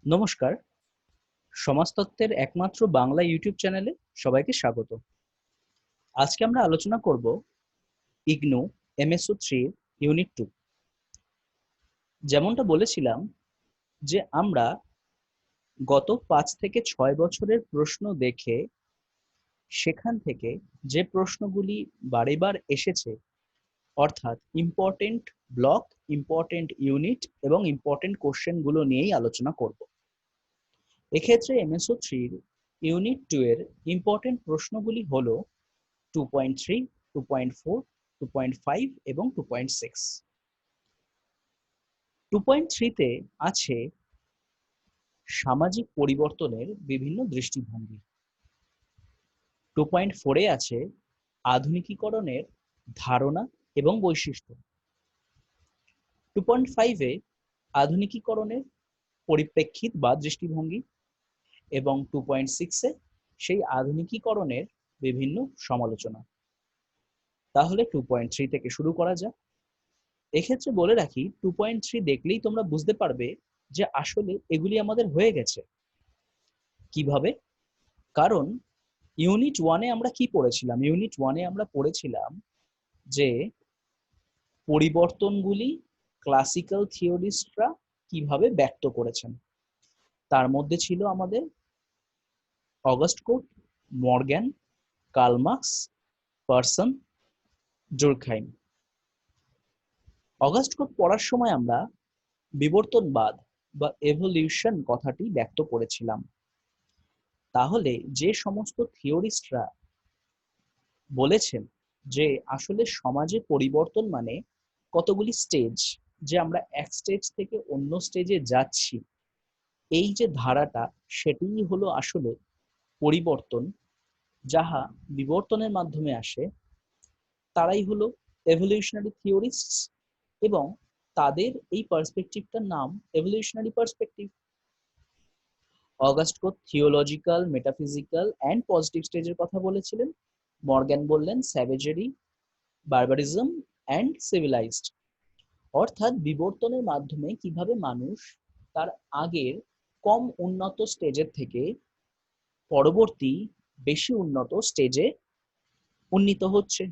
নমস্কার। সমাজতত্ত্বের একমাত্র বাংলা ইউটিউব চ্যানেলে সবাইকে স্বাগত। আজকে আমরা আলোচনা করব ইগনু এমএসও 3 ইউনিট 2। যেমনটা বলেছিলাম যে আমরা গত 5 থেকে 6 বছরের প্রশ্ন দেখে সেখান থেকে যে প্রশ্নগুলি বারেবার এসেছে, অর্থাৎ ইম্পর্টেন্ট ব্লক, ইম্পর্টেন্ট ইউনিট এবং ইম্পর্টেন্ট কোশ্চেনগুলো নিয়েই আলোচনা করব। এক্ষেত্রে এমএসও 3 ইউনিট 2 এর ইম্পর্টেন্ট প্রশ্নগুলি হলো 2.3, 2.4, 2.5 এবং 2.6। 2.3 তে আছে সামাজিক পরিবর্তনের বিভিন্ন দৃষ্টিভঙ্গি। 2.4 এ আছে আধুনিকীকরণের ধারণা এবং বৈশিষ্ট্য। 2.5 এ আধুনিকীকরণের পরিপ্রেক্ষিত বা দৃষ্টিভঙ্গি এবং 2.6 এ সেই আধুনিকীকরণের বিভিন্ন সমালোচনা। তাহলে 2.3 থেকে শুরু করা যাক। এক্ষেত্রে বলে রাখি 2.3 দেখলেই তোমরা বুঝতে পারবে যে আসলে এগুলি আমাদের হয়ে গেছে। কিভাবে? কারণ ইউনিট 1 এ আমরা কি পড়েছিলাম? ইউনিট 1 এ আমরা পড়েছিলাম যে পরিবর্তনগুলি ক্লাসিক্যাল থিওরিস্টরা কিভাবে ব্যক্ত করেছেন। তার মধ্যে ছিল আমাদের August Comte, Morgan, Karl Marx, Parsons, Durkheim. August Comte পড়ার সময় আমরা বিবর্তনবাদ বা এভলিউশন কথাটি ব্যক্ত করেছিলাম। তাহলে যে সমস্ত থিওরিস্টরা বলেছেন যে আসলে সমাজে পরিবর্তন মানে কতগুলি স্টেজ, যে আমরা এক স্টেজ থেকে অন্য স্টেজে যাচ্ছি, এই যে ধারাটা সেটিই হলো আসলে পরিবর্তন, যাহা বিবর্তনের মাধ্যমে আসে, তারাই হলো এভলিউশনারি থিওরিস্টস এবং তাদের এই পার্সপেক্টিভটার নাম evolutionary perspective. Auguste Comte theological, metaphysical and positive স্টেজের কথা বলেছিলেন। মর্গ্যান বললেন স্যাভেজারি, বারবারিজম অ্যান্ড সিভিলাইজড, অর্থাৎ বিবর্তনের মাধ্যমে কিভাবে মানুষ তার আগের কম উন্নত স্টেজের থেকে পরবর্তী বেশি উন্নত স্টেজে উন্নীত হচ্ছে।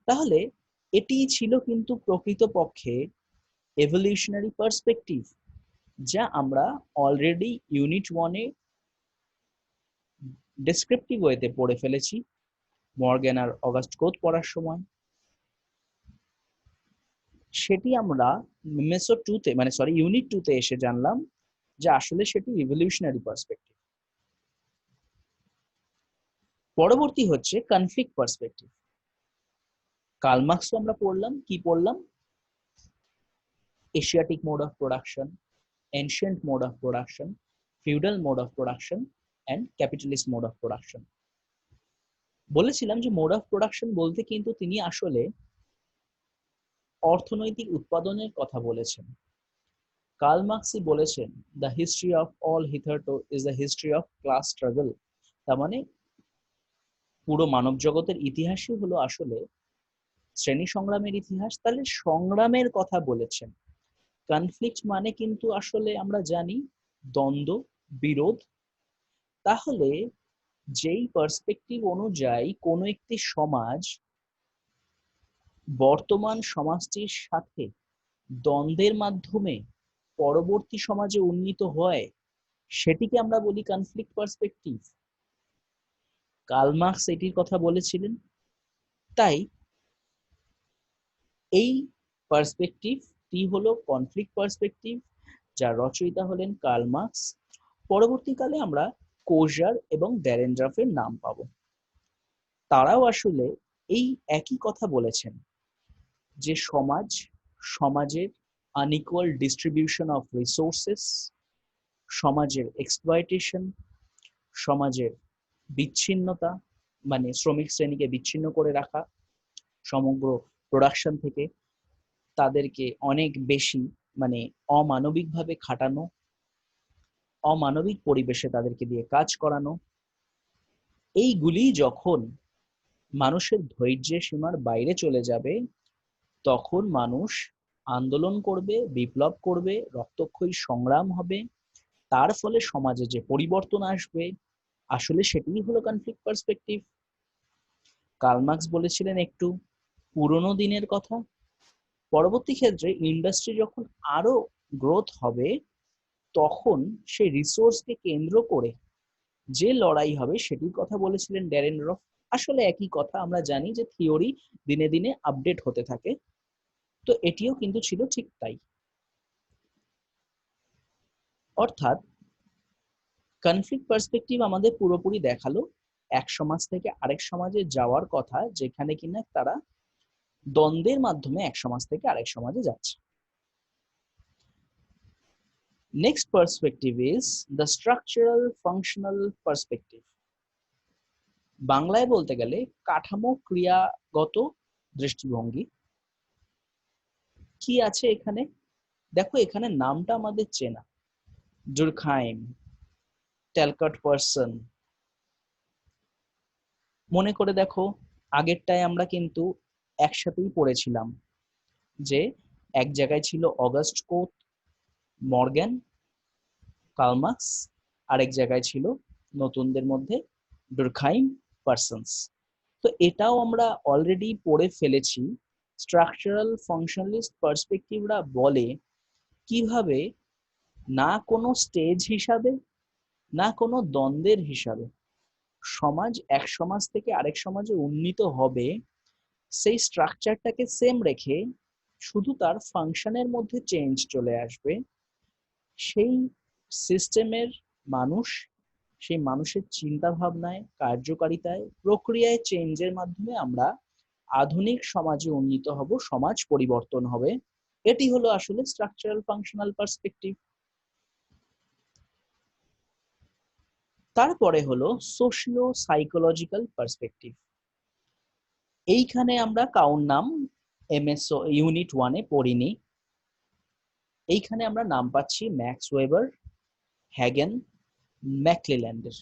তাহলে এটিই ছিল কিন্তু প্রকৃতপক্ষে এভলিউশনারি পার্সপেক্টিভ, যা আমরা অলরেডি ইউনিট 1 এ ডেসক্রিপটিভ ওয়েতে পড়ে ফেলেছি মর্গ্যান আর অগাস্ট কোট পড়ার সময়। সেটি আমরা মেসো 2 তে ইউনিট 2 তে এসে জানলাম যে আসলে সেটি ইভলিউশনারি পার্সপেক্টিভ। পরবর্তী হচ্ছে কনফ্লিক্ট পার্সপেক্টিভ। কার্ল মার্কসও আমরা পড়লাম। কি পড়লাম? Asiatic mode of production, ancient mode of production, feudal mode of production and capitalist mode of production. বলেছিলাম যে মোড অফ প্রোডাকশন বলতে কিন্তু তিনি আসলে অর্থনৈতিক উৎপাদনের কথা বলেছেন। কার্ল মার্কসই বলেছেন the history of all hitherto is the history of class struggle. তার মানে পুরো মানব জগতের ইতিহাসই হলো আসলে শ্রেণী সংগ্রামের ইতিহাস। তাহলে সংগ্রামের কথা বলেছেন। কনফ্লিক্ট মানে কিন্তু আসলে আমরা জানি দ্বন্দ্ব, বিরোধ। তাহলে যেই পার্সপেক্টিভ অনুযায়ী কোনো একটি সমাজ বর্তমান সমাজটির সাথে দ্বন্দ্বের মাধ্যমে পরবর্তী সমাজে উন্নীত হয়, সেটিকে আমরা বলি কনফ্লিক্ট পার্সপেক্টিভ। কার্ল মার্কস এটির কথা বলেছিলেন। তাই এই পার্সপেক্টিভটি হলো কনফ্লিক্ট পার্সপেক্টিভ, যার রচয়িতা হলেন কার্ল মার্কস। পরবর্তীকালে আমরা কোজার এবং ড্যারেনড্রফের নাম পাবো। তারাও আসলে এই একই কথা বলেছেন যে সমাজের আনইকুয়াল ডিস্ট্রিবিউশন অফ রিসোর্সেস, সমাজের এক্সপ্লয়টেশন, সমাজের বিচ্ছিন্নতা, মানে শ্রমিক শ্রেণীকে বিচ্ছিন্ন করে রাখা সমগ্র প্রোডাকশন থেকে, তাদেরকে অনেক বেশি অমানবিকভাবে খাটানো, অমানবিক পরিবেশে তাদেরকে দিয়ে কাজ করানো, এইগুলি যখন মানুষের ধৈর্যের সীমার বাইরে চলে যাবে, তখন মানুষ আন্দোলন করবে, বিপ্লব করবে, রক্তক্ষয়ী সংগ্রাম হবে তার ফলে সমাজে যে পরিবর্তন আসবে আসলে সেটাই হলো কনফ্লিক্ট পার্সপেক্টিভ। কার্ল মার্কস বলেছিলেন একটু পুরনো দিনের কথা। পরবর্তী ক্ষেত্রে ইন্ডাস্ট্রি যখন আরো গ্রোথ হবে তখন সেই রিসোর্সকে কেন্দ্র করে যে লড়াই হবে সেটির কথা বলেছিলেন ড্যারেন রফ। আসলে একই কথা, আমরা জানি যে থিওরি দিনে দিনে আপডেট হতে থাকে, তো এটিও কিন্তু ছিল ঠিক তাই। অর্থাৎ কনফ্লিক্ট পার্সপেক্টিভ আমাদের পুরোপুরি দেখালো এক সমাজ থেকে আরেক সমাজে যাওয়ার কথা, যেখানে কিনা তারা দ্বন্দ্বের মাধ্যমে এক সমাজ থেকে আরেক সমাজে যাচ্ছে। Next perspective is the structural functional perspective. বাংলায় বলতে গেলে কাঠামো ক্রিয়াগত দৃষ্টিভঙ্গি। কি আছে এখানে? দেখো এখানে নামটা আমাদের চেনা, ডুরখাইম, ট্যালকট পার্সন। মনে করে দেখো আগেরটায় আমরা কিন্তু একসাথেই পড়েছিলাম যে এক জায়গায় ছিল অগাস্ট কোত, মর্গ্যান, কার্ল মার্কস, আরেক জায়গায় ছিল নতুনদের মধ্যে ডুরখাইম, পার্সনস। তো এটাও আমরা অলরেডি পড়ে ফেলেছি। স্ট্রাকচারাল ফাংশনালিস্ট পার্সপেক্টিভরা বলে কিভাবে না কোনো স্টেজ হিসাবে না কোনো দ্বন্দ্বের হিসাবে সমাজ এক সমাজ থেকে আরেক সমাজে উন্নীত হবে, সেই স্ট্রাকচারটাকে সেম রেখে শুধু তার ফাংশনের মধ্যে চেঞ্জ চলে আসবে। সেই সিস্টেমের মানুষ, সেই মানুষের চিন্তা ভাবনায়, কার্যকারিতায়, প্রক্রিয়ায় চেঞ্জের মাধ্যমে আমরা আধুনিক সমাজে উন্নীত হব, সমাজ পরিবর্তন হবে। এটি হলো আসলে স্ট্রাকচারাল ফাংশনাল পার্সপেক্টিভ। তারপরে হলো সোশিও সাইকোলজিক্যাল পার্সপেক্টিভ। এইখানে আমরা কাউর নাম এমএসও ইউনিট 1-এ পড়িনি। এইখানে আমরা নাম পাচ্ছি ম্যাক্স ওয়েবার, হ্যাগেন, ম্যাকক্লেল্যান্ডের,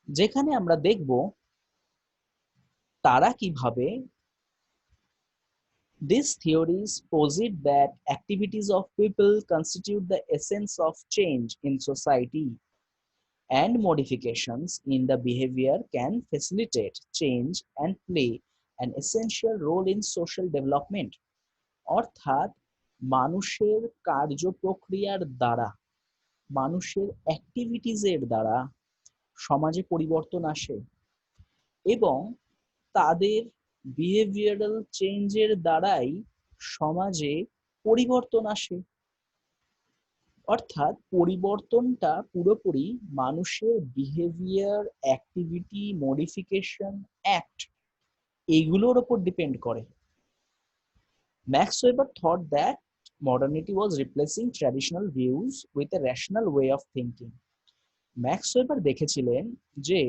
যেখানে আমরা দেখব তারা কিভাবে these theories posit that activities of people constitute the essence of change in society and modifications in the behavior can facilitate change and play an essential role in social development. অর্থাৎ মানুষের কার্যপ্রক্রিয়ার দ্বারা, মানুষের অ্যাক্টিভিটিজের দ্বারা সমাজে পরিবর্তন আসে এবং তাদের বিহেভিয়ারাল চেঞ্জের দ্বারাই সমাজে পরিবর্তন আসে। অর্থাৎ পরিবর্তনটা পুরোপুরি মানুষের বিহেভিয়ার, অ্যাক্টিভিটি, মডিফিকেশন, অ্যাক্ট এইগুলোর উপর ডিপেন্ড করে। Max Weber thought that modernity was replacing traditional views with a rational way of thinking. Max weber দেখেছিলেন যে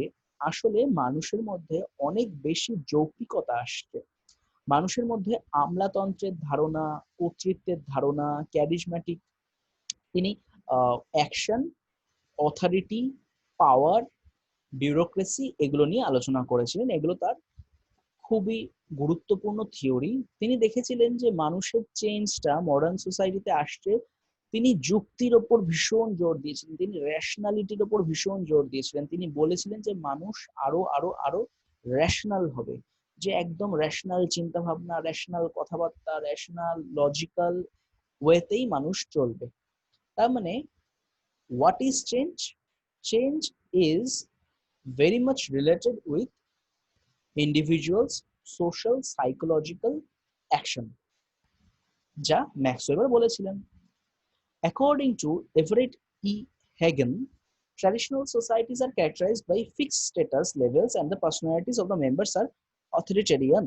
আসলে মানুষের মধ্যে অনেক বেশি যৌক্তিকতা আসছে, মানুষের মধ্যে আমলাতন্ত্রের ধারণা, কর্তৃত্বের ধারণা, ক্যারিজম্যাটিক, তিনি অ্যাকশন, অথরিটি, পাওয়ার, বিউরোক্রেসি এগুলো নিয়ে আলোচনা করেছিলেন। এগুলো তার খুবই গুরুত্বপূর্ণ থিওরি। তিনি দেখেছিলেন যে মানুষের চেঞ্জটা মডার্ন সোসাইটিতে আসছে, তিনি যুক্তির ওপর ভীষণ জোর দিয়েছিলেন, তিনি রেশনালিটির ওপর ভীষণ জোর দিয়েছিলেন। তিনি বলেছিলেন যে মানুষ আরো আরো আরো রেশনাল হবে, যে একদম রেশনাল চিন্তা ভাবনা, রেশনাল কথাবার্তা, রেশনাল লজিক্যাল ওয়েতেই মানুষ চলবে। তার মানে what is change? Change is very much related with individuals social psychological action, যা ম্যাক্স ওয়েবার বলেছিলেন। According to Everett E. Hagen, traditional societies are characterized by fixed status levels and the personalities of the members are authoritarian,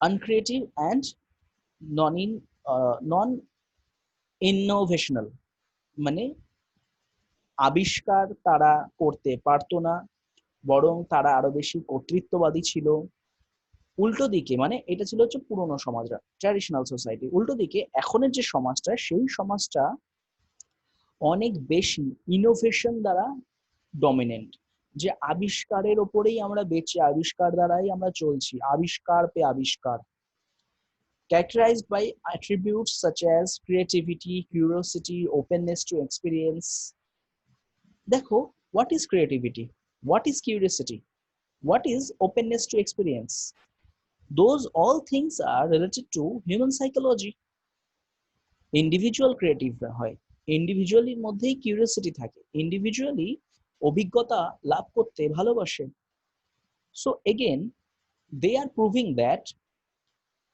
uncreative and non-innovational. মানে আবিষ্কার তারা করতে পারতো না, বরং তারা আরো বেশি কর্তৃত্ববাদী ছিল। উল্টো দিকে মানে এটা ছিল হচ্ছে পুরোনো সমাজরা, ট্র্যাডিশনাল সোসাইটি। উল্টো দিকে এখনের যে সমাজটা, সেই সমাজটা অনেক বেশি ইনোভেশন দ্বারা ডমিনেন্ট, যে আবিষ্কারের ওপরেই আমরা বেঁচে, আবিষ্কার দ্বারাই আমরা চলছি, আবিষ্কার পে আবিষ্কার। characterized by attributes such as creativity, curiosity, openness to experience. দেখো, what is creativity, what is curiosity, what is openness to experience? Those all things are related to human psychology. Individual creative হয়, ইন্ডিভিজুয়ালির মধ্যেই curiosity থাকে, individually অভিজ্ঞতা লাভ করতে ভালোবাসে। So again they are proving that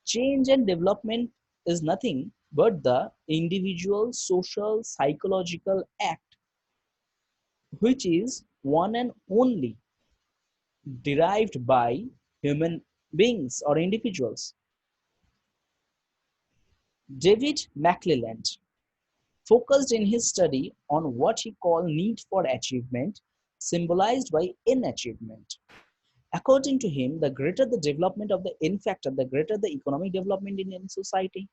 change and development is nothing but the individual social psychological act which is one and only derived by human beings or individuals. David McClelland focused in his study on what he called need for achievement, symbolized by inachievement. According to him, the greater the development of the in factor, the greater the economic development in any society.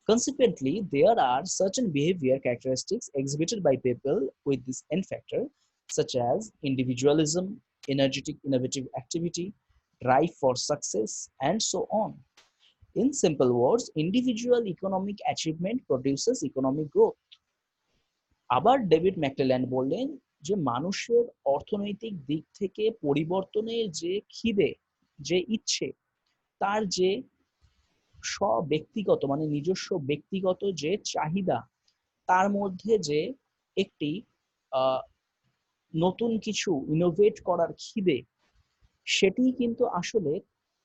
Consequently, there are certain behavior characteristics exhibited by people with this N factor, such as individualism, energetic, innovative activity, drive for success, and so on. In simple words, individual economic achievement produces economic growth. আবার David McClelland বললেন যে মানুষের অর্থনৈতিক দিক থেকে পরিবর্তনের যে খিদে, যে ইচ্ছে, তার যে স্ব-ব্যক্তিগত মানে নিজস্ব ব্যক্তিগত যে চাহিদা, তার মধ্যে যে একটি নতুন কিছু ইনোভেট করার খিদে, সেটি কিন্তু আসলে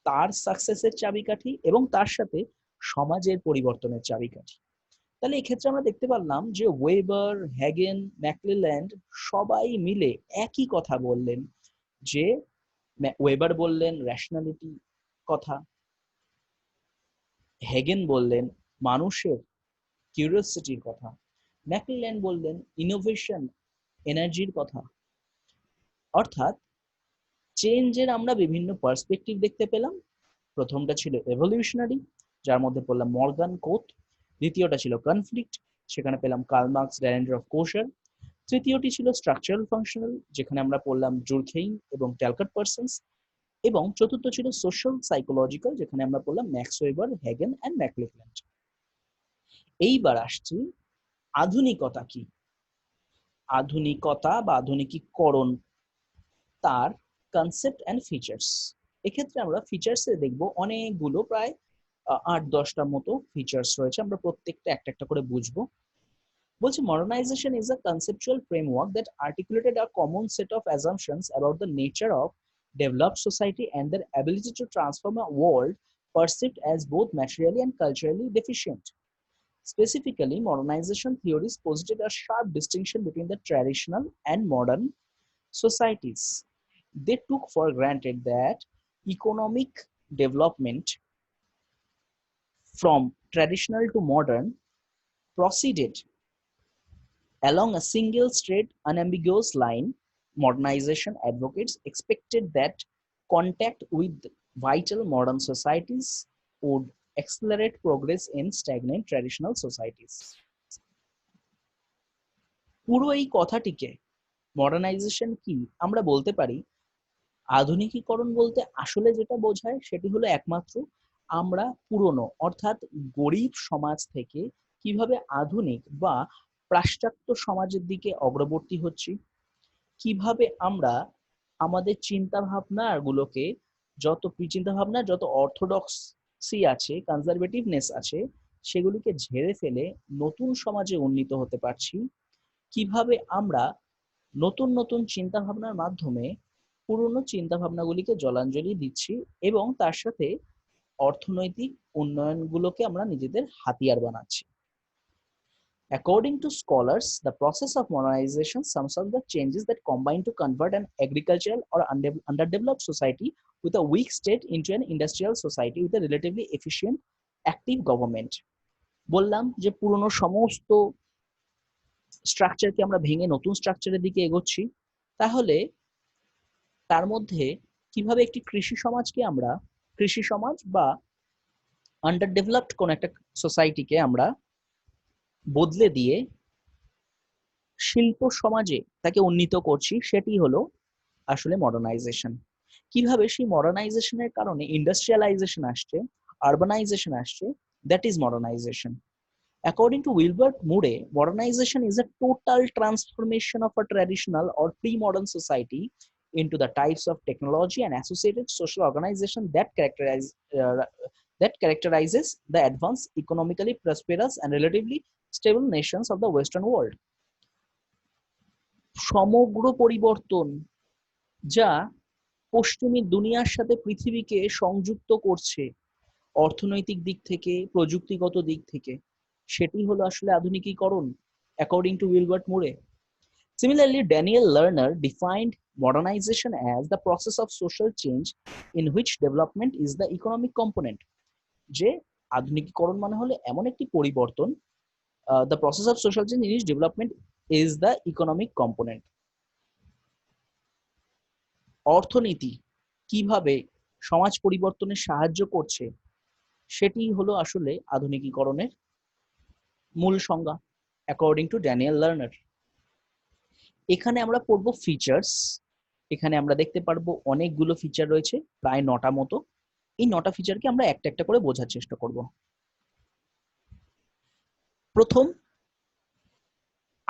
তার সাকসেসের চাবিকাঠি এবং তার সাথে সমাজের পরিবর্তনের চাবিকাঠি। তাহলে এক্ষেত্রে আমরা দেখতে পারলাম যে ওয়েবার, হ্যাগেন, ম্যাকক্লেল্যান্ড সবাই মিলে একই কথা বললেন, যে ওয়েবার বললেন রেশনালিটি কথা, হেগেন বললেন মানুষের কিউরিওসিটির কথা, ম্যাকক্লেল্যান্ড বললেন ইনোভেশন, এনার্জির কথা। অর্থাৎ চেঞ্জের আমরা বিভিন্ন পার্সপেক্টিভ দেখতে পেলাম। প্রথমটা ছিল এভলিউশনারি, যার মধ্যে পড়লাম মর্গান কোট। দ্বিতীয়টা ছিল কনফ্লিক্ট, সেখানে পেলাম কার্ল মার্কস, ড্যারেন্ডার অফ কোশার। তৃতীয়টি ছিল স্ট্রাকচারাল ফাংশনাল, যেখানে আমরা পড়লাম জুরখেইম এবং ট্যালকট পার্সন্স। এবং চতুর্থ ছিল সোশ্যাল সাইকোলজিক্যাল, যেখানে আমরা পড়লাম max weber, Hagen and McClelland. এইবার আসছি আধুনিকতা কি। আধুনিকতা বা আধুনিকীকরণ, তার কনসেপ্ট অ্যান্ড ফিচার্স। এক্ষেত্রে আমরা ফিচার্সে দেখব অনেকগুলো, প্রায় ৮-১০টার মতো ফিচার্স রয়েছে, আমরা প্রত্যেকটা একটা একটা করে বুঝবো। বলছে modernization is a conceptual framework that articulated a common set of assumptions about the nature of developed society and their ability to transform a world perceived as both materially and culturally deficient. Specifically, modernization theories posited a sharp distinction between the traditional and modern societies. They took for granted that economic development from traditional to modern proceeded along a single straight unambiguous line. Modernization advocates expected that contact with vital modern societies would accelerate progress in stagnant traditional societies. পুরো এই কথাটিকে modernisation কি আমরা বলতে পারি, আধুনিকীকরণ বলতে আসলে যেটা বোঝায় সেটি হলো একমাত্র আমরা পুরনো অর্থাৎ গরিব সমাজ থেকে কিভাবে আধুনিক বা পাশ্চাত্য সমাজের দিকে অগ্রবর্তী হচ্ছি, কিভাবে আমরা আমাদের চিন্তা ভাবনা গুলোকে যত অর্থোডক্সি আছে, কনজারভেটিভনেস আছে, সেগুলিকে ঝেড়ে ফেলে নতুন সমাজে উন্নীত হতে পারছি, কিভাবে আমরা নতুন নতুন চিন্তা ভাবনার মাধ্যমে পুরনো চিন্তা ভাবনাগুলিকে জলাঞ্জলি দিচ্ছি এবং তার সাথে অর্থনৈতিক উন্নয়নগুলোকে আমরা নিজেদের হাতিয়ার বানাচ্ছি। According to scholars, the process of modernization sums up the changes that combine to convert an agricultural or underdeveloped society with a weak state into an industrial society with a relatively efficient, active government. বললাম যে পুরনো সমস্ত স্ট্রাকচারকে আমরা ভেঙে নতুন স্ট্রাকচারের দিকে এগোচ্ছি। তাহলে তার মধ্যে কিভাবে একটি কৃষি সমাজ বা আন্ডার ডেভেলপড কোন একটা সোসাইটিকে আমরা বদলে দিয়ে শিল্প সমাজে তাকে উন্নীত করছি, সেটি হলো আসলে মডার্নাইজেশন। কিভাবে সেই মডার্নাইজেশনের কারণে ইন্ডাস্ট্রিয়ালাইজেশন আসছে, আরবানাইজেশন আসছে, that is modernisation. According to Wilbert Murray, modernization is a total transformation of a traditional or pre-modern society into the types of technology and associated social organization that characterizes the advanced, economically prosperous and relatively stable nations of the Western world. সমগ্র পরিবর্তন যা পশ্চিমী দুনিয়ার সাথে পৃথিবীকে সংযুক্ত করছে অর্থনৈতিক দিক থেকে, প্রযুক্তিগত দিক থেকে, সেটি হলো আসলে আধুনিকীকরণ, according to Wilbert Murray. Similarly, Daniel Lerner defined modernization as the process of social change in which development is the economic component. যে আধুনিকীকরণ মানে হলো এমন একটি পরিবর্তন, the process of social change in which development is the economic component. অর্থনীতি কিভাবে সমাজ পরিবর্তনে সাহায্য করছে সেটি হলো আসলে আধুনিকীকরণের মূল সংজ্ঞা, অ্যাকর্ডিং টু ড্যানিয়েল লার্নার। এখানে আমরা পড়ব ফিচার্স। এখানে আমরা দেখতে পারবো অনেকগুলো ফিচার রয়েছে, প্রায় 9টা মতো। এই 9টা ফিচারকে আমরা একটা একটা করে বোঝার চেষ্টা করব। প্রথম,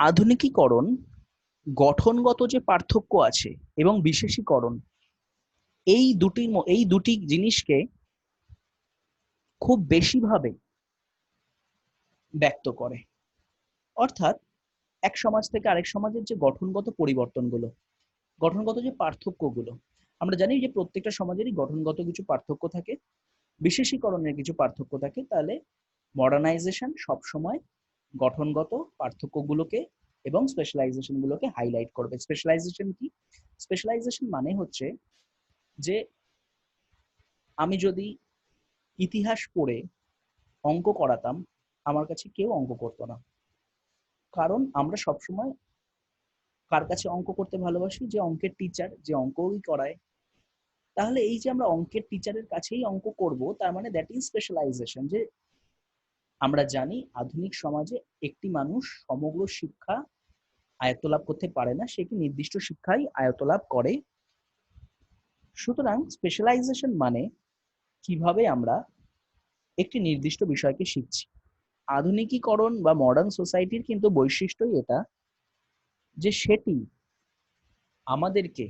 আধুনিকীকরণ গঠনগত যে পার্থক্য আছে এবং বিশেষীকরণ, এই দুটি জিনিসকে খুব বেশিভাবে ব্যক্ত করে। অর্থাৎ এক সমাজ থেকে আরেক সমাজের যে গঠনগত পরিবর্তনগুলো, গঠনগত যে পার্থক্যগুলো, আমরা জানি যে প্রত্যেকটা সমাজেরই গঠনগত কিছু পার্থক্য থাকে, বিশেষীকরণের কিছু পার্থক্য থাকে। তাহলে মডার্নাইজেশন সবসময় গঠনগত পার্থক্যগুলোকে এবং স্পেশালাইজেশন গুলোকে হাইলাইট করবে। স্পেশালাইজেশন কি? স্পেশালাইজেশন মানে হচ্ছে যে আমি যদি ইতিহাস পড়ে অঙ্ক করাতাম, আমার কাছে কেউ অঙ্ক করতো না, কারণ আমরা সবসময় কার কাছে অঙ্ক করতে ভালোবাসি? যে অঙ্কের টিচার, যে অঙ্কই করায়। তাহলে এই যে আমরা অঙ্কের টিচারের কাছেই অঙ্ক করব, তার মানে দ্যাট ইজ স্পেশালাইজেশন। যে আমরা জানি আধুনিক সমাজে একটি মানুষ সমগ্র শিক্ষা আয়ত্ত লাভ করতে পারে না, সে একটি নির্দিষ্ট শিক্ষাই আয়ত্ত লাভ করে। সুতরাং স্পেশালাইজেশন মানে কিভাবে আমরা একটি নির্দিষ্ট বিষয়কে শিখছি। আধুনিকীকরণ বা মডার্ন সোসাইটির কিন্তু বৈশিষ্ট্যই এটা, যে সেটি আমাদেরকে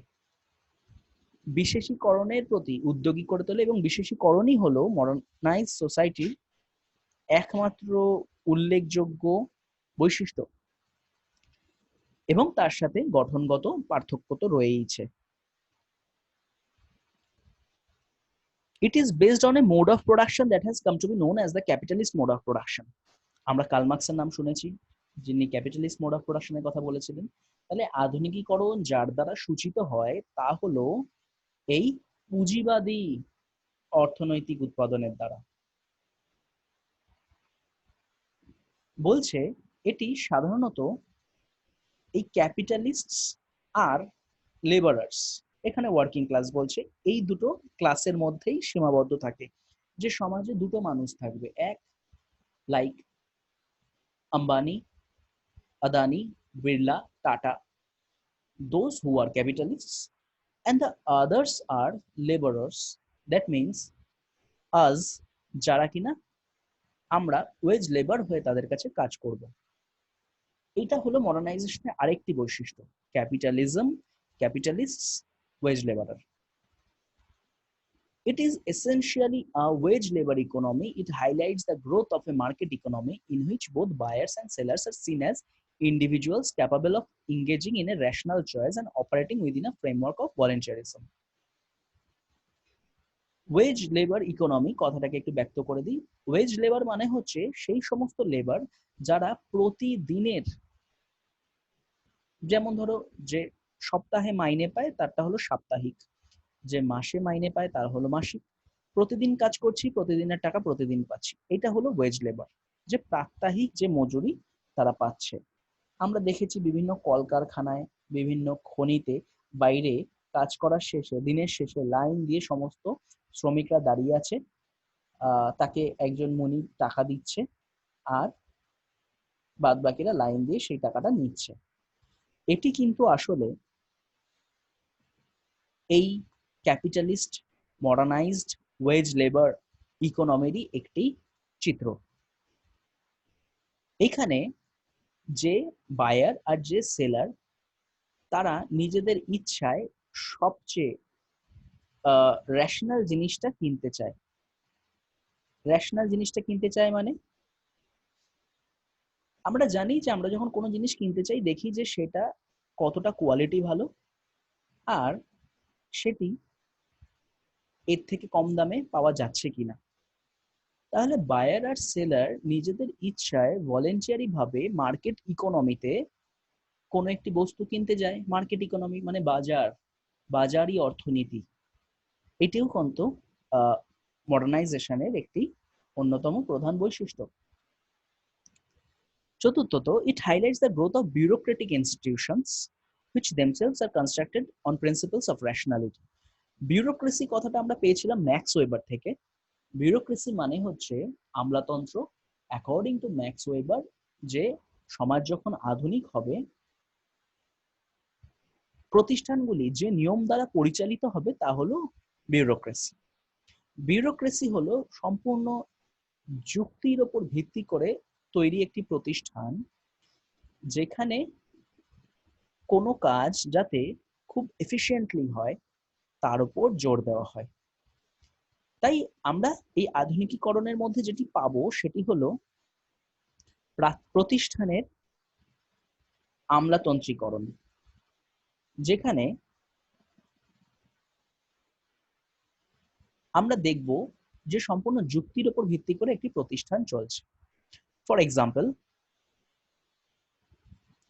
বিশেষীকরণের প্রতি উদ্যোগী করে তোলে, এবং বিশেষীকরণই হলো মডার্নাইজ সোসাইটির একমাত্র উল্লেখযোগ্য বৈশিষ্ট্য, এবং তার সাথে গঠনগত পার্থক্য তো রয়েইছে। It is based on a mode of production that has come to be known as the capitalist mode of production. আমরা কার্ল মার্কসের নাম শুনেছি, যিনি ক্যাপিটালিস্ট মোড অফ প্রোডাকশনের কথা বলেছিলেন। তাহলে আধুনিকীকরণ যার দ্বারা সূচিত হয় তা হলো এই পুঁজিবাদী অর্থনৈতিক উৎপাদনের দ্বারা। বলছে এটি সাধারণত এই ক্যাপিটালিস্টস আর লেবারার্স, এখানে ওয়ার্কিং ক্লাস বলছে, এই দুটো ক্লাসের মধ্যেই সীমাবদ্ধ থাকে। যে সমাজে দুটো মানুষ থাকবে, এক like Ambani, Adani, Birla, tata, those who are capitalists, and the others are laborers, that means us, যারা কিনা আমরা ওয়েজ লেবার হয়ে তাদের কাছে কাজ করব। এটা হলো মডার্নাইজেশনের আরেকটি বৈশিষ্ট্য, capitalism, capitalists, wage labourer. It is essentially a wage labor economy. It highlights the growth of a market economy in which both buyers and sellers are seen as individuals capable of engaging in a rational choice and operating within a framework of voluntarism. Wage labour economy কথাটাকে একটু ব্যক্ত করে দিই। Wedge labour মানে হচ্ছে সেই সমস্ত labour যারা প্রতিদিনের, যেমন ধরো যে সপ্তাহে মাইনে পায় তারটা হলো সাপ্তাহিক, যে মাসে মাইনে পায় তার হলো মাসিক। প্রতিদিন কাজ করছি, প্রতিদিনের টাকা প্রতিদিন পাচ্ছি, এটা হলো ওয়েজ লেবার। যে প্রাত্যহিক যে মজুরি তারা পাচ্ছে। আমরা দেখেছি বিভিন্ন কলকারখানায়, বিভিন্ন খনিতে বাইরে কাজ করার শেষে, দিনের শেষে লাইন দিয়ে সমস্ত শ্রমিকরা দাঁড়িয়ে আছে, তাকে একজন মনিব টাকা দিচ্ছে, আর বাদ বাকিরা লাইন দিয়ে সেই টাকাটা নিচ্ছে। এটি কিন্তু আসলে এই ক্যাপিটালিস্ট মডার্নাইজড ওয়েজ লেবার ইকোনমিরই একটি চিত্র। এখানে যে বায়ার আর যে সেলার তারা নিজেদের ইচ্ছায় সবচেয়ে রেশনাল জিনিসটা কিনতে চায়। রেশনাল জিনিসটা কিনতে চায় মানে আমরা জানি যে আমরা যখন কোনো জিনিস কিনতে চাই দেখি যে সেটা কতটা কোয়ালিটি ভালো আর সেটি এর থেকে কম দামে পাওয়া যাচ্ছে কিনা। তাহলে বায়ার আর সেলার নিজেদের ইচ্ছায় ভলেন্টিয়ারি ভাবে মার্কেট ইকোনমিতে কোনো একটি বস্তু কিনতে যায়। মার্কেট ইকোনমি মানে বাজার, বাজারি অর্থনীতি, এটিও কিন্তু মডার্নাইজেশনের একটি অন্যতম প্রধান বৈশিষ্ট্য। চতুর্থত, it highlights the growth of bureaucratic institutions which themselves are constructed on principles of rationality. Bureaucracy কথাটা আমরা পেয়েছিলাম ম্যাক্স ওয়েবার থেকে। বিউরোক্রেসি মানে হচ্ছে আমলাতন্ত্র। অ্যাকর্ডিং টু ম্যাক্স ওয়েবার, যে সমাজ যখন আধুনিক হবে প্রতিষ্ঠানগুলি যে নিয়ম দ্বারা পরিচালিত হবে তা হলো বিউরোক্রেসি। বিউরোক্রেসি হলো সম্পূর্ণ যুক্তির উপর ভিত্তি করে তৈরি একটি প্রতিষ্ঠান যেখানে কোনো কাজ যাতে খুব এফিশিয়েন্টলি হয় তার উপর জোর দেওয়া হয়। তাই আমরা এই আধুনিকীকরণের মধ্যে যেটি পাবো সেটি হলো প্রতিষ্ঠানের আমলাতন্ত্রীকরণ, যেখানে আমরা দেখব যে সম্পূর্ণ যুক্তির উপর ভিত্তি করে একটি প্রতিষ্ঠান চলছে। ফর এক্সাম্পল,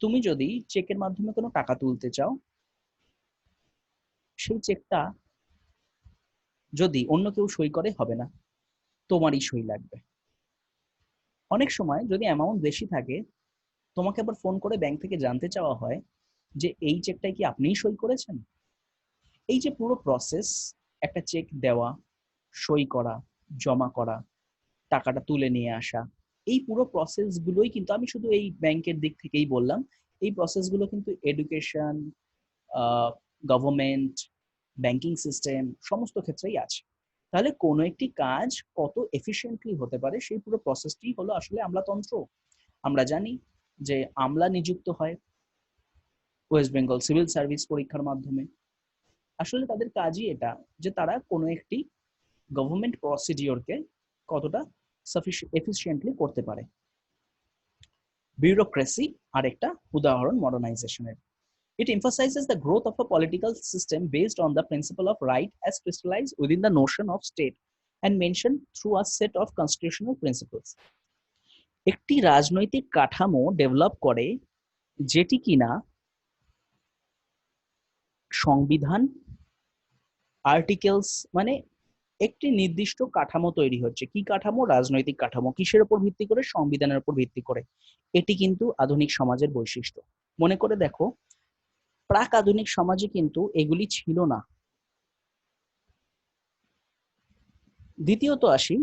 তুমি যদি চেকের মাধ্যমে কোনো টাকা তুলতে চাও, সেই চেকটা যদি অন্য কেউ সই করে হবে না, তোমারই সই লাগবে। অনেক সময় যদি অ্যামাউন্ট বেশি থাকে তোমাকে আবার ফোন করে ব্যাংক থেকে জানতে চাওয়া হয় যে এই চেকটাই কি আপনিই সই করেছেন। এই যে পুরো প্রসেস, একটা চেক দেওয়া, সই করা, জমা করা, টাকাটা তুলে নিয়ে আসা, এই পুরো প্রসেসগুলোই কিন্তু, আমি শুধু এই ব্যাংকের দিক থেকেই বললাম, এই প্রসেসগুলো কিন্তু এডুকেশন, গভর্নমেন্ট, ব্যাংকিং সিস্টেম সমস্ত ক্ষেত্রেই আছে। তাহলে কোনো একটি কাজ কত এফিশিয়েন্টলি হতে পারে সেই পুরো প্রসেসটি হলো আসলে আমলাতন্ত্র। আমরা জানি যে আমলা নিযুক্ত হয় ওয়েস্ট বেঙ্গল সিভিল সার্ভিস পরীক্ষার মাধ্যমে। আসলে তাদের কাজই এটা যে তারা কোনো একটি গভর্নমেন্ট প্রসিডিওরকে কতটা এফিশিয়েন্টলি করতে পারে। বিউরোক্রেসি আরেকটা উদাহরণ মডার্নাইজেশনের। It emphasizes the growth of a political system based on the principle of right as crystallized within the notion of state and mentioned through a set of constitutional principles. একটি রাজনৈতিক কাঠামো develop করে যেটি কিনা সংবিধান, articles, মানে একটি নির্দিষ্ট কাঠামো তৈরি হচ্ছে। কি কাঠামো? রাজনৈতিক কাঠামো। কিসের উপর ভিত্তি করে? সংবিধানের উপর ভিত্তি করে। এটি কিন্তু আধুনিক সমাজের বৈশিষ্ট্য। মনে করে দেখো, প্রাক আধুনিক সমাজে কিন্তু এগুলি ছিল না। দ্বিতীয়ত আসি,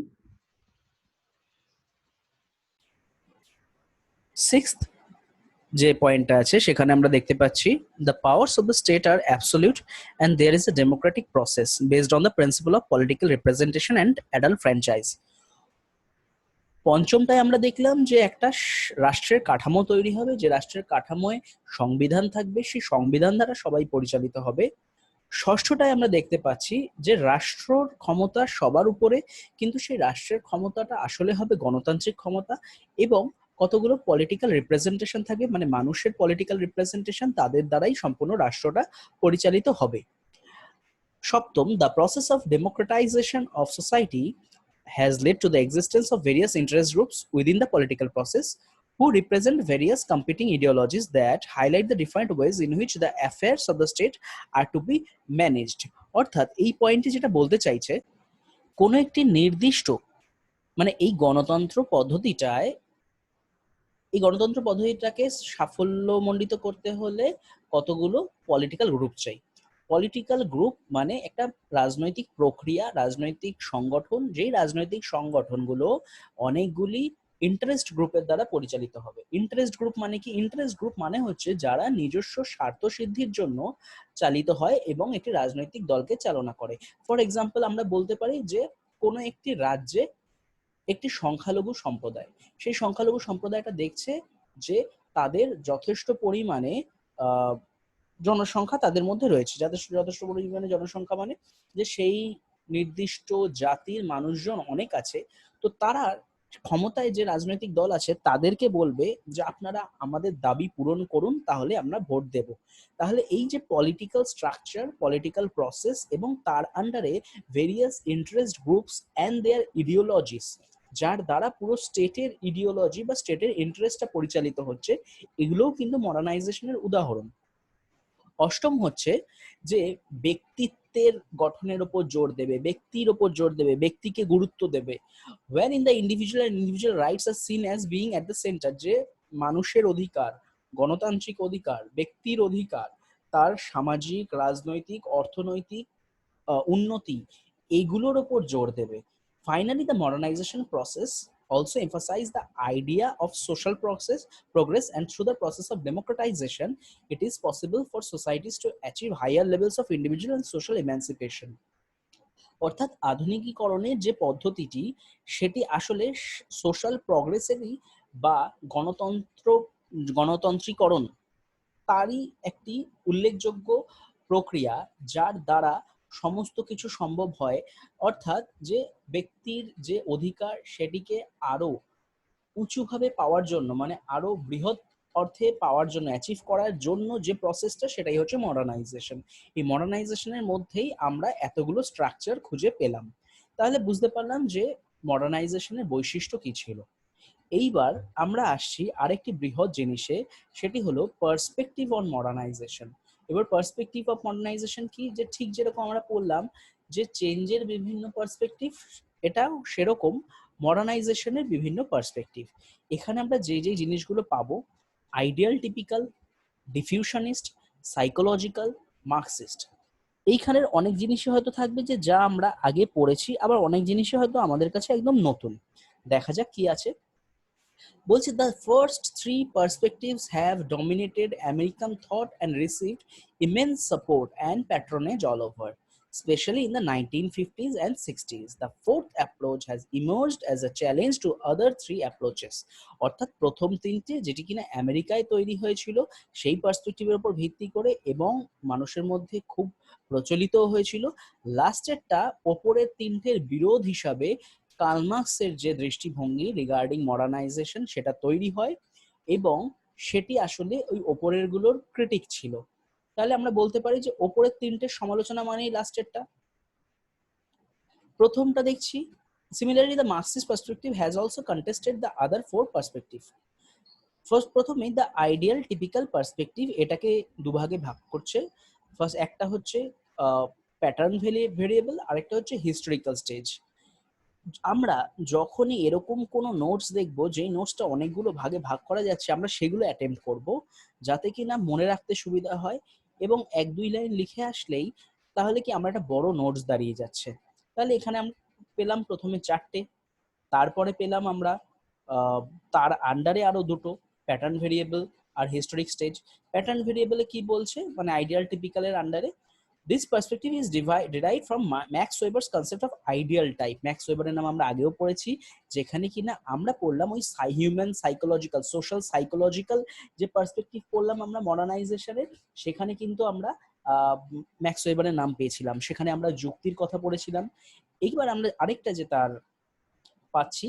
সিক্সথ যে পয়েন্টটা আছে সেখানে আমরা দেখতে পাচ্ছি the powers of the state are absolute and there is a democratic process based on the principle of political representation and adult franchise. পঞ্চমটায় আমরা দেখলাম যে একটা রাষ্ট্রের কাঠামো তৈরি হবে, যে রাষ্ট্রের কাঠামোয় সংবিধান থাকবে, সেই সংবিধান দ্বারা সবাই পরিচালিত হবে। ষষ্ঠটায় আমরা দেখতে পাচ্ছি যে রাষ্ট্রর ক্ষমতা সবার উপরে, কিন্তু সেই রাষ্ট্রের ক্ষমতাটা আসলে হবে গণতান্ত্রিক ক্ষমতা এবং কতগুলো পলিটিক্যাল রিপ্রেজেন্টেশন থাকবে, মানে মানুষের পলিটিক্যাল রিপ্রেজেন্টেশন, তাদের দ্বারাই সম্পূর্ণ রাষ্ট্রটা পরিচালিত হবে। সপ্তম, the process of democratisation of society has led to the existence of various interest groups within the political process who represent various competing ideologies that highlight the different ways in which the affairs of the state are to be managed. অর্থাৎ এই পয়েন্টে যেটা বলতে চাইছে, কোনো একটি নির্দিষ্ট, মানে এই গণতন্ত্র পদ্ধতিটাকে সাফল্যমণ্ডিত করতে হলে কতগুলো পলিটিক্যাল গ্রুপ চাই। পলিটিক্যাল গ্রুপ মানে একটা রাজনৈতিক প্রক্রিয়া, রাজনৈতিক সংগঠন, যেই রাজনৈতিক সংগঠনগুলো অনেকগুলি ইন্টারেস্ট গ্রুপের দ্বারা পরিচালিত হবে। ইন্টারেস্ট গ্রুপ মানে কি? ইন্টারেস্ট গ্রুপ মানে হচ্ছে যারা নিজস্ব স্বার্থ সিদ্ধির জন্য চালিত হয় এবং একটি রাজনৈতিক দলকে চালনা করে। ফর এক্সাম্পল, আমরা বলতে পারি যে কোনো একটি রাজ্যে একটি সংখ্যালঘু সম্প্রদায়, সেই সংখ্যালঘু সম্প্রদায়টা দেখছে যে তাদের যথেষ্ট পরিমাণে আহ, জনসংখ্যা তাদের মধ্যে রয়েছে, যাদের যথেষ্ট পরিমাণে জনসংখ্যা মানে যে সেই নির্দিষ্ট জাতির মানুষজন অনেক আছে। তো তারা ক্ষমতায় যে রাজনৈতিক দল আছে তাদেরকে বলবে যে আপনারা আমাদের দাবি পূরণ করুন, তাহলে আমরা ভোট দেব। তাহলে এই যে পলিটিক্যাল স্ট্রাকচার, পলিটিক্যাল প্রসেস এবং তার আন্ডারে various interest groups and their ideologies, যার দ্বারা পুরো স্টেটের ইডিওলজি বা স্টেটের ইন্টারেস্টটা পরিচালিত হচ্ছে, এগুলোও কিন্তু মডার্নাইজেশনের উদাহরণ। অষ্টম হচ্ছে যে ব্যক্তিত্বের গঠনের উপর জোর দেবে, ব্যক্তির উপর জোর দেবে, ব্যক্তিকে গুরুত্ব দেবে। when in the individual and individual rights are seen as being at the center, যে মানুষের অধিকার, গণতান্ত্রিক অধিকার, ব্যক্তির অধিকার, তার সামাজিক, রাজনৈতিক, অর্থনৈতিক উন্নতি, এইগুলোর উপর জোর দেবে। Finally, the modernization process also emphasize the idea of social progress, and through the process of democratization it is possible for societies to achieve higher levels of individual and social emancipation. অর্থাৎ আধুনিকীকরণের যে পদ্ধতিটি, সেটি আসলে social প্রগ্রেসেরই বা গণতন্ত্রীকরণ তারই একটি উল্লেখযোগ্য প্রক্রিয়া, যার দ্বারা সমস্ত কিছু সম্ভব হয়। অর্থাৎ যে ব্যক্তির যে অধিকার সেটিকে আরো উঁচুভাবে পাওয়ার জন্য, মানে আরো বৃহৎ অর্থে পাওয়ার জন্য, অ্যাচিভ করার জন্য যে প্রসেসটা, সেটাই হচ্ছে মডার্নাইজেশন। এই মডার্নাইজেশনের মধ্যেই আমরা এতগুলো স্ট্রাকচার খুঁজে পেলাম। তাহলে বুঝতে পারলাম যে মডার্নাইজেশনের বৈশিষ্ট্য কি ছিল। এইবার আমরা আসছি আরেকটি বৃহৎ জিনিসে, সেটি হলো পার্সপেক্টিভ অন মডার্নাইজেশন। এবার পার্সপেক্টিভ অফ মডার্নাইজেশন কি, যে ঠিক যেরকম আমরা বললাম যে চেঞ্জের বিভিন্ন পার্সপেক্টিভ, এটাও সেরকম মডার্নাইজেশনের বিভিন্ন পার্সপেক্টিভ। এখানে আমরা যে যে জিনিসগুলো পাবো, আইডিয়াল, টিপিক্যাল, ডিফিউশনিস্ট, সাইকোলজিক্যাল, মার্কসিস্ট, এইখানের অনেক জিনিসই হয়তো থাকবে যে যা আমরা আগে পড়েছি, আবার অনেক জিনিসই হয়তো আমাদের কাছে একদম নতুন। দেখা যাক কি আছে। বলছে the first three perspectives have dominated American thought and received immense support and patronage all over, especially in the 1950s and 60s. The fourth approach has emerged as a challenge to other three approaches. অর্থাৎ প্রথম তিনটে যেটি কিনা আমেরিকায় তৈরি হয়েছিল সেই পার্সপেক্টিভের উপর ভিত্তি করে এবং মানুষের মধ্যে খুব প্রচলিত হয়েছিল, লাস্টেরটা ওপরের তিনটের বিরোধ হিসাবে কার্ল মার্কসের যে দৃষ্টিভঙ্গি রিগার্ডিং মডার্নাইজেশন সেটা তৈরি হয়, এবং সেটি আসলে ওই ওপরের গুলোর ক্রিটিক ছিল। তাহলে আমরা বলতে পারি যে ওপরের তিনটে সমালোচনা মানেই লাস্টেরটা। প্রথমটা দেখছি, similarly the Marxist perspective has also contested the other four perspective. প্রথমে দ্য আইডিয়াল টিপিক্যাল পার্সপেক্টিভ, এটাকে দুভাগে ভাগ করছে। ফার্স্ট একটা হচ্ছে প্যাটার্ন ভেরিয়েবল, আরেকটা হচ্ছে হিস্টোরিক্যাল স্টেজ। আমরা যখনই এরকম কোনো নোটস দেখবো যেই নোটসটা অনেকগুলো ভাগে ভাগ করা যাচ্ছে, আমরা সেগুলো অ্যাটেম্প্ট করব, যাতে কিনা মনে রাখতে সুবিধা হয় এবং এক দুই লাইন লিখে আসলেই তাহলে কি আমরা একটা বড় নোটস দাঁড়িয়ে যাচ্ছে। তাহলে এখানে আমরা পেলাম প্রথমে চারটে, তারপরে পেলাম আমরা তার আন্ডারে আরো দুটো, প্যাটার্ন ভেরিয়েবল আর হিস্টোরিক স্টেজ। প্যাটার্ন ভেরিয়েবলে কি বলছে, মানে আইডিয়াল টিপিক্যালের আন্ডারে this perspective is derived from Max Weber's concept of ideal type. Max ওয়েবারের নাম আমরা আগেও পড়েছি, যেখানে কিনা আমরা পড়লাম ওই হিউম্যান সাইকোলজিক্যাল, সোশ্যাল সাইকোলজিক্যাল যে পার্সপেক্টিভ পড়লাম আমরা মডার্নাইজেশনের, সেখানে কিন্তু আমরা ম্যাক্স ওয়েবারের নাম পেয়েছিলাম, সেখানে আমরা যুক্তির কথা পড়েছিলাম। এইবার আমরা আরেকটা যে তার পাচ্ছি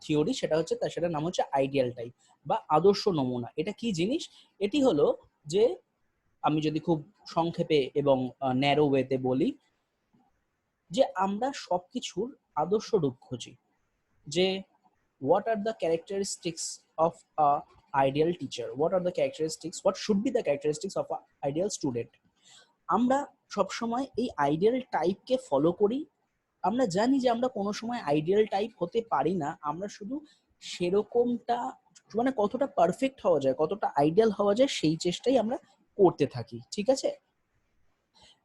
থিওরি, সেটা হচ্ছে সেটার নাম হচ্ছে আইডিয়াল টাইপ বা আদর্শ নমুনা। এটা কি জিনিস, এটি হলো যে আমি যদি খুব সংক্ষেপে এবং ন্যারো ওয়েতে বলি, যে আমরা সবকিছুর আদর্শ রূপ খুঁজি, যে what are the characteristics of a ideal teacher, what are the characteristics, what should be the characteristics of a ideal student। আমরা সবসময় এই আইডিয়াল টাইপকে ফলো করি। আমরা জানি যে আমরা কোনো সময় আইডিয়াল টাইপ হতে পারি না, আমরা শুধু সেরকমটা, মানে কতটা পারফেক্ট হওয়া যায়, কতটা আইডিয়াল হওয়া যায়, সেই চেষ্টাই আমরা করতে থাকি। ঠিক আছে,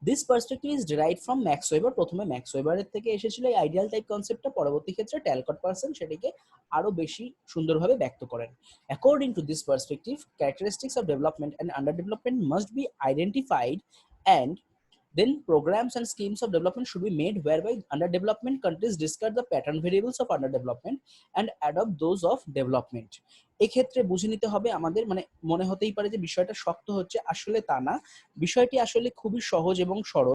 this perspective is derived from max weber. প্রথমে ম্যাক্স ওয়েবারের থেকে এসেছিল এই আইডিয়াল টাইপ কনসেপ্টটা, পরবর্তী ক্ষেত্রে ট্যালকট পার্সন সেটিকে আরো বেশি সুন্দরভাবে ব্যক্ত করেন। According to this perspective, characteristics of development and under development must be identified and Then programs and schemes of development should be made whereby underdevelopment countries discard the pattern variables of underdevelopment and adopt those of development. এক্ষেত্রে বুঝে নিতে হবে আমাদের, মনে হতেই পারে যে বিষয়টা শক্ত হচ্ছে, আসলে তা না, বিষয়টি আসলে খুবই সহজ এবং সরল।